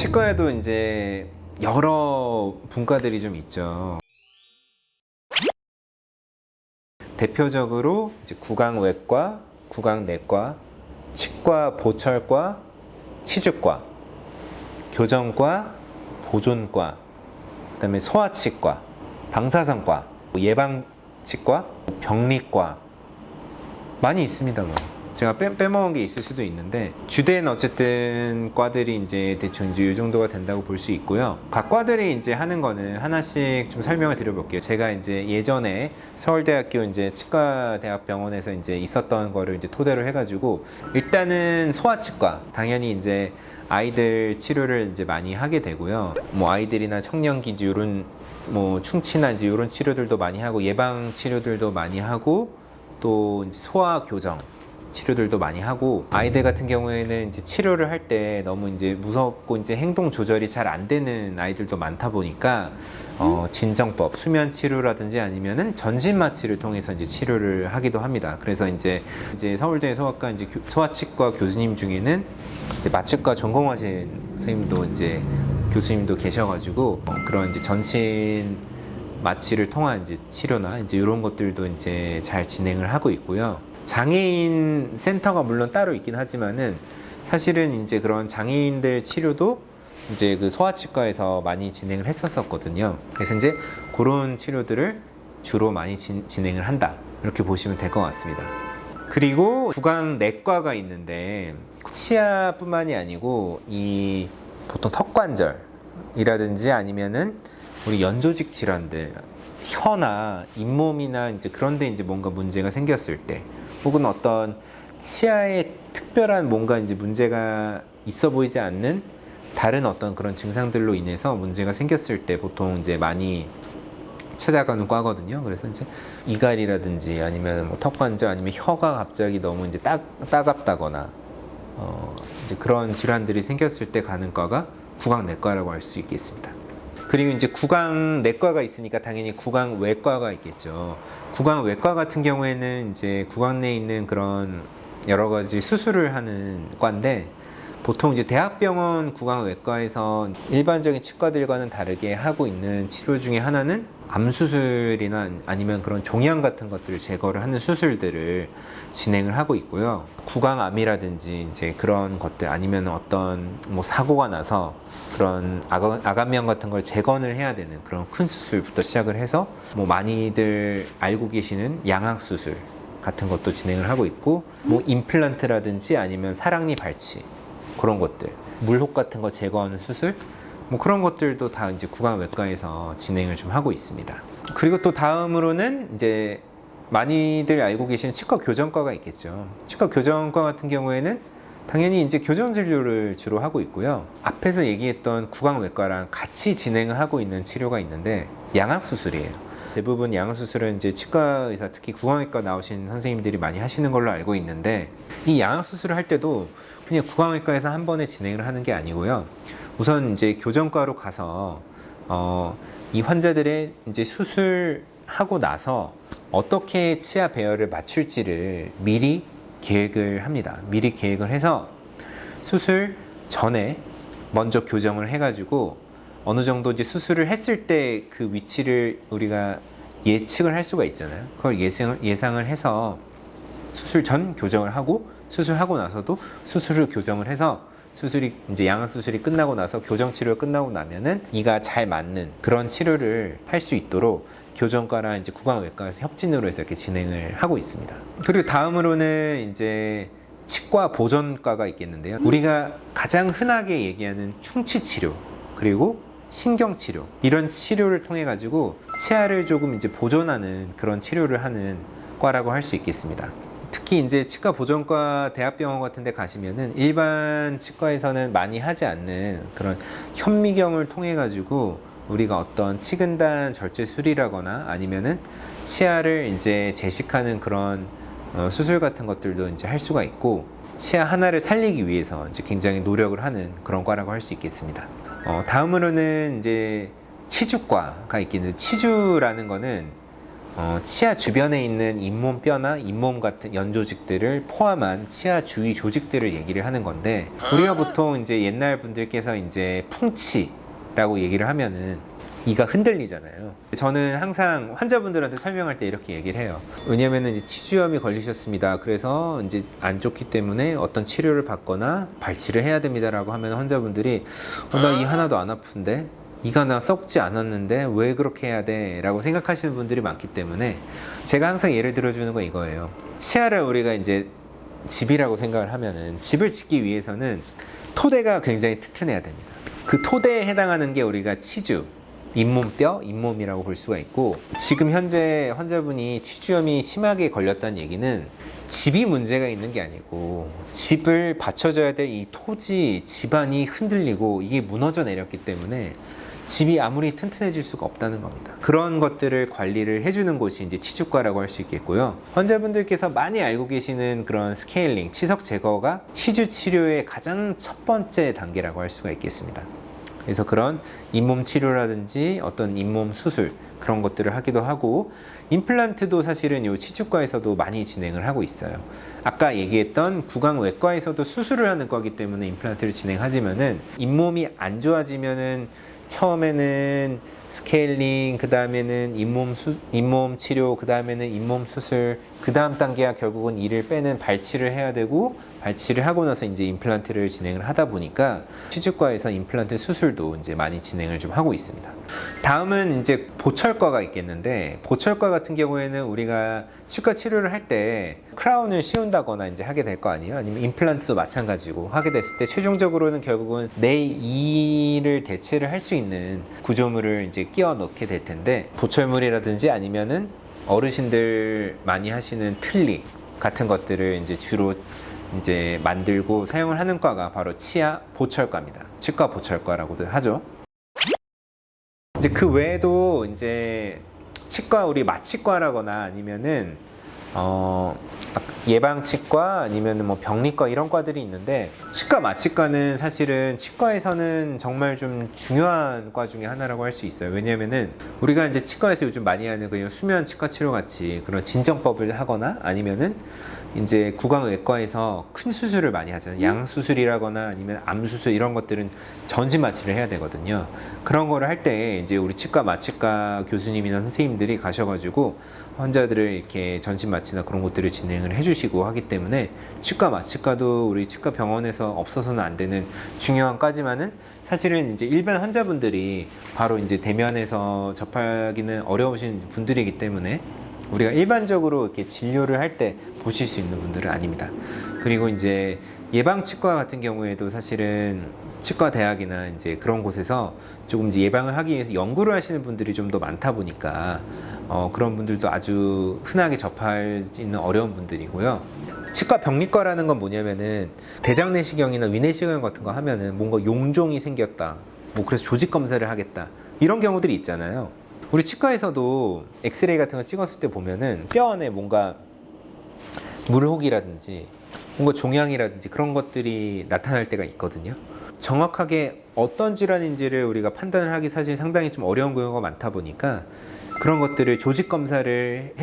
치과에도 이제 여러 분과들이 좀 있죠. 대표적으로 이제 구강외과, 구강내과, 치과 보철과, 치주과, 교정과, 보존과, 그다음에 소아치과, 방사선과, 예방치과, 병리과 많이 있습니다. 제가 빼먹은 게 있을 수도 있는데 주된 어쨌든 과들이 이제 대충 이제 이 정도가 된다고 볼 수 있고요. 각 과들이 이제 하는 거는 하나씩 좀 설명을 드려볼게요. 제가 이제 예전에 서울대학교 이제 치과대학병원에서 이제 있었던 거를 이제 토대로 해가지고 일단은 소아치과 당연히 이제 아이들 치료를 이제 많이 하게 되고요. 뭐 아이들이나 청년기 이런 뭐 충치나 이제 이런 치료들도 많이 하고 예방 치료들도 많이 하고 또 이제 소아 교정 치료들도 많이 하고 아이들 같은 경우에는 이제 치료를 할 때 너무 이제 무섭고 이제 행동 조절이 잘 안 되는 아이들도 많다 보니까 진정법, 수면 치료라든지 아니면은 전신 마취를 통해서 이제 치료를 하기도 합니다. 그래서 이제 서울대 소아과 이제 소아치과 교수님 중에는 이제 마취과 전공하신 선생님도 이제 교수님도 계셔가지고 그런 이제 전신 마취를 통한 이제 치료나 이제 이런 것들도 이제 잘 진행을 하고 있고요. 장애인 센터가 물론 따로 있긴 하지만은 사실은 이제 그런 장애인들 치료도 이제 그 소아치과에서 많이 진행을 했었거든요. 그래서 이제 그런 치료들을 주로 많이 진행을 한다. 이렇게 보시면 될 것 같습니다. 그리고 구강내과가 있는데 치아뿐만이 아니고 이 보통 턱관절이라든지 아니면은 우리 연조직 질환들, 혀나 잇몸이나 이제 그런데 이제 뭔가 문제가 생겼을 때, 혹은 어떤 치아에 특별한 뭔가 이제 문제가 있어 보이지 않는 다른 어떤 그런 증상들로 인해서 문제가 생겼을 때 보통 이제 많이 찾아가는 과거든요. 그래서 이제 이갈이라든지 아니면 뭐 턱관절 아니면 혀가 갑자기 너무 이제 따갑다거나 이제 그런 질환들이 생겼을 때 가는 과가 구강내과라고 할 수 있겠습니다. 그리고 이제 구강내과가 있으니까 당연히 구강외과가 있겠죠. 구강외과 같은 경우에는 이제 구강 내에 있는 그런 여러 가지 수술을 하는 과인데 보통 이제 대학병원 구강외과에서 일반적인 치과들과는 다르게 하고 있는 치료 중에 하나는 암 수술이나 아니면 그런 종양 같은 것들을 제거를 하는 수술들을 진행을 하고 있고요. 구강암이라든지 이제 그런 것들 아니면 어떤 뭐 사고가 나서 그런 아간면 같은 걸 재건을 해야 되는 그런 큰 수술부터 시작을 해서 뭐 많이들 알고 계시는 양악 수술 같은 것도 진행을 하고 있고 뭐 임플란트라든지 아니면 사랑니 발치 그런 것들 물혹 같은 거 제거하는 수술 뭐 그런 것들도 다 이제 구강외과에서 진행을 좀 하고 있습니다. 그리고 또 다음으로는 이제 많이들 알고 계시는 치과 교정과가 있겠죠. 치과 교정과 같은 경우에는 당연히 이제 교정 진료를 주로 하고 있고요. 앞에서 얘기했던 구강외과랑 같이 진행을 하고 있는 치료가 있는데 양악 수술이에요. 대부분 양악 수술은 이제 치과 의사 특히 구강외과 나오신 선생님들이 많이 하시는 걸로 알고 있는데 이 양악 수술을 할 때도 그냥 구강외과에서 한 번에 진행을 하는 게 아니고요. 우선 이제 교정과로 가서 이 환자들의 이제 수술하고 나서 어떻게 치아 배열을 맞출지를 미리 계획을 합니다. 미리 계획을 해서 수술 전에 먼저 교정을 해가지고 어느 정도 이제 수술을 했을 때 그 위치를 우리가 예측을 할 수가 있잖아요. 그걸 예상을 해서 수술 전 교정을 하고 수술하고 나서도 수술을 교정을 해서 수술이 이제 양악 수술이 끝나고 나서 교정 치료가 끝나고 나면은 이가 잘 맞는 그런 치료를 할 수 있도록 교정과랑 이제 구강외과에서 협진으로 해서 이렇게 진행을 하고 있습니다. 그리고 다음으로는 이제 치과 보존과가 있겠는데요. 우리가 가장 흔하게 얘기하는 충치 치료 그리고 신경 치료 이런 치료를 통해 가지고 치아를 조금 이제 보존하는 그런 치료를 하는 과라고 할 수 있겠습니다. 특히 이제 치과 보존과 대학병원 같은 데 가시면은 일반 치과에서는 많이 하지 않는 그런 현미경을 통해 가지고 우리가 어떤 치근단 절제술이라거나 아니면은 치아를 이제 제식하는 그런 수술 같은 것들도 이제 할 수가 있고 치아 하나를 살리기 위해서 이제 굉장히 노력을 하는 그런 과라고 할 수 있겠습니다. 다음으로는 이제 치주과가 있겠는데 치주라는 거는 치아 주변에 있는 잇몸뼈나 잇몸 같은 연조직들을 포함한 치아 주위 조직들을 얘기를 하는 건데, 우리가 보통 이제 옛날 분들께서 이제 풍치라고 얘기를 하면은 이가 흔들리잖아요. 저는 항상 환자분들한테 설명할 때 이렇게 얘기를 해요. 왜냐면은 이제 치주염이 걸리셨습니다. 그래서 이제 안 좋기 때문에 어떤 치료를 받거나 발치를 해야 됩니다라고 하면 환자분들이 나 이 하나도 안 아픈데, 이가 나 썩지 않았는데 왜 그렇게 해야 돼? 라고 생각하시는 분들이 많기 때문에 제가 항상 예를 들어주는 건 이거예요. 치아를 우리가 이제 집이라고 생각을 하면은, 집을 짓기 위해서는 토대가 굉장히 튼튼해야 됩니다. 그 토대에 해당하는 게 우리가 치주, 잇몸뼈, 잇몸이라고 볼 수가 있고, 지금 현재 환자분이 치주염이 심하게 걸렸다는 얘기는 집이 문제가 있는 게 아니고 집을 받쳐줘야 될 이 토지, 집안이 흔들리고 이게 무너져 내렸기 때문에 집이 아무리 튼튼해질 수가 없다는 겁니다. 그런 것들을 관리를 해주는 곳이 이제 치주과라고 할 수 있겠고요. 환자분들께서 많이 알고 계시는 그런 스케일링, 치석 제거가 치주 치료의 가장 첫 번째 단계라고 할 수가 있겠습니다. 그래서 그런 잇몸 치료라든지 어떤 잇몸 수술, 그런 것들을 하기도 하고, 임플란트도 사실은 이 치주과에서도 많이 진행을 하고 있어요. 아까 얘기했던 구강외과에서도 수술을 하는 거기 때문에 임플란트를 진행하지만은, 잇몸이 안 좋아지면은 처음에는 스케일링, 그 다음에는 잇몸 치료, 그 다음에는 잇몸 수술, 그 다음 단계가 결국은 이를 빼는 발치를 해야 되고, 발치를 하고 나서 이제 임플란트를 진행을 하다 보니까 치주과에서 임플란트 수술도 이제 많이 진행을 좀 하고 있습니다. 다음은 이제 보철과가 있겠는데, 보철과 같은 경우에는 우리가 치과 치료를 할 때 크라운을 씌운다거나 이제 하게 될 거 아니에요. 아니면 임플란트도 마찬가지고 하게 됐을 때 최종적으로는 결국은 내 이를 대체를 할 수 있는 구조물을 이제 끼워 넣게 될 텐데, 보철물이라든지 아니면은 어르신들 많이 하시는 틀니 같은 것들을 이제 주로 이제 만들고 사용을 하는 과가 바로 치아 보철과입니다. 치과 보철과라고도 하죠. 이제 그 외에도 이제 치과, 우리 마취과라거나 아니면은 예방치과 아니면은 뭐 병리과, 이런 과들이 있는데, 치과 마취과는 사실은 치과에서는 정말 좀 중요한 과 중에 하나라고 할 수 있어요. 왜냐면은 우리가 이제 치과에서 요즘 많이 하는 그냥 수면 치과 치료 같이 그런 진정법을 하거나, 아니면은 이제 구강외과에서 큰 수술을 많이 하잖아요. 양수술이라거나 아니면 암수술, 이런 것들은 전신 마취를 해야 되거든요. 그런 거를 할 때 이제 우리 치과 마취과 교수님이나 선생님들이 가셔가지고 환자들을 이렇게 전신 마취나 그런 것들을 진행을 해주시고 하기 때문에, 치과 마취과도 우리 치과 병원에서 없어서는 안 되는 중요한 과지만은, 사실은 이제 일반 환자분들이 바로 이제 대면에서 접하기는 어려우신 분들이기 때문에 우리가 일반적으로 이렇게 진료를 할 때 보실 수 있는 분들은 아닙니다. 그리고 이제 예방치과 같은 경우에도 사실은 치과 대학이나 이제 그런 곳에서 조금 이제 예방을 하기 위해서 연구를 하시는 분들이 좀 더 많다 보니까 그런 분들도 아주 흔하게 접하기는 어려운 분들이고요. 치과 병리과라는 건 뭐냐면은, 대장 내시경이나 위내시경 같은 거 하면은 뭔가 용종이 생겼다, 뭐 그래서 조직 검사를 하겠다, 이런 경우들이 있잖아요. 우리 치과에서도 엑스레이 같은 거 찍었을 때 보면은 뼈 안에 뭔가 물혹이라든지 뭔가 종양이라든지 그런 것들이 나타날 때가 있거든요. 정확하게 어떤 질환인지를 우리가 판단을 하기 사실 상당히 좀 어려운 경우가 많다 보니까, 그런 것들을 조직 검사를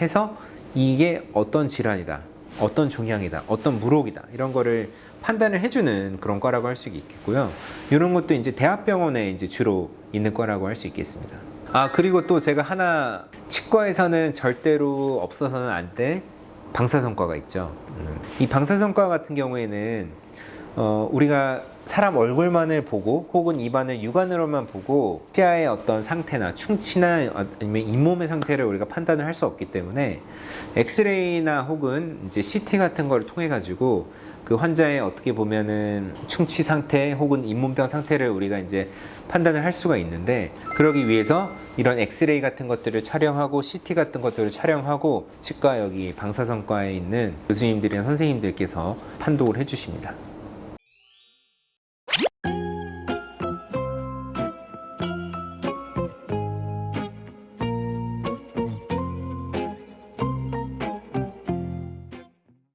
해서 이게 어떤 질환이다, 어떤 종양이다, 어떤 물혹이다, 이런 거를 판단을 해주는 그런 과라고 할 수 있겠고요. 이런 것도 이제 대학병원에 이제 주로 있는 과라고 할 수 있겠습니다. 그리고 또 제가 하나, 치과에서는 절대로 없어서는 안 될 방사선과가 있죠. 이 방사선과 같은 경우에는 우리가 사람 얼굴만을 보고 혹은 입안을 육안으로만 보고 치아의 어떤 상태나 충치나 아니면 잇몸의 상태를 우리가 판단을 할 수 없기 때문에, 엑스레이나 혹은 이제 CT 같은 걸 통해 가지고 그 환자의 어떻게 보면은 충치 상태 혹은 잇몸병 상태를 우리가 이제 판단을 할 수가 있는데, 그러기 위해서 이런 엑스레이 같은 것들을 촬영하고 CT 같은 것들을 촬영하고 치과 여기 방사선과에 있는 교수님들이나 선생님들께서 판독을 해주십니다.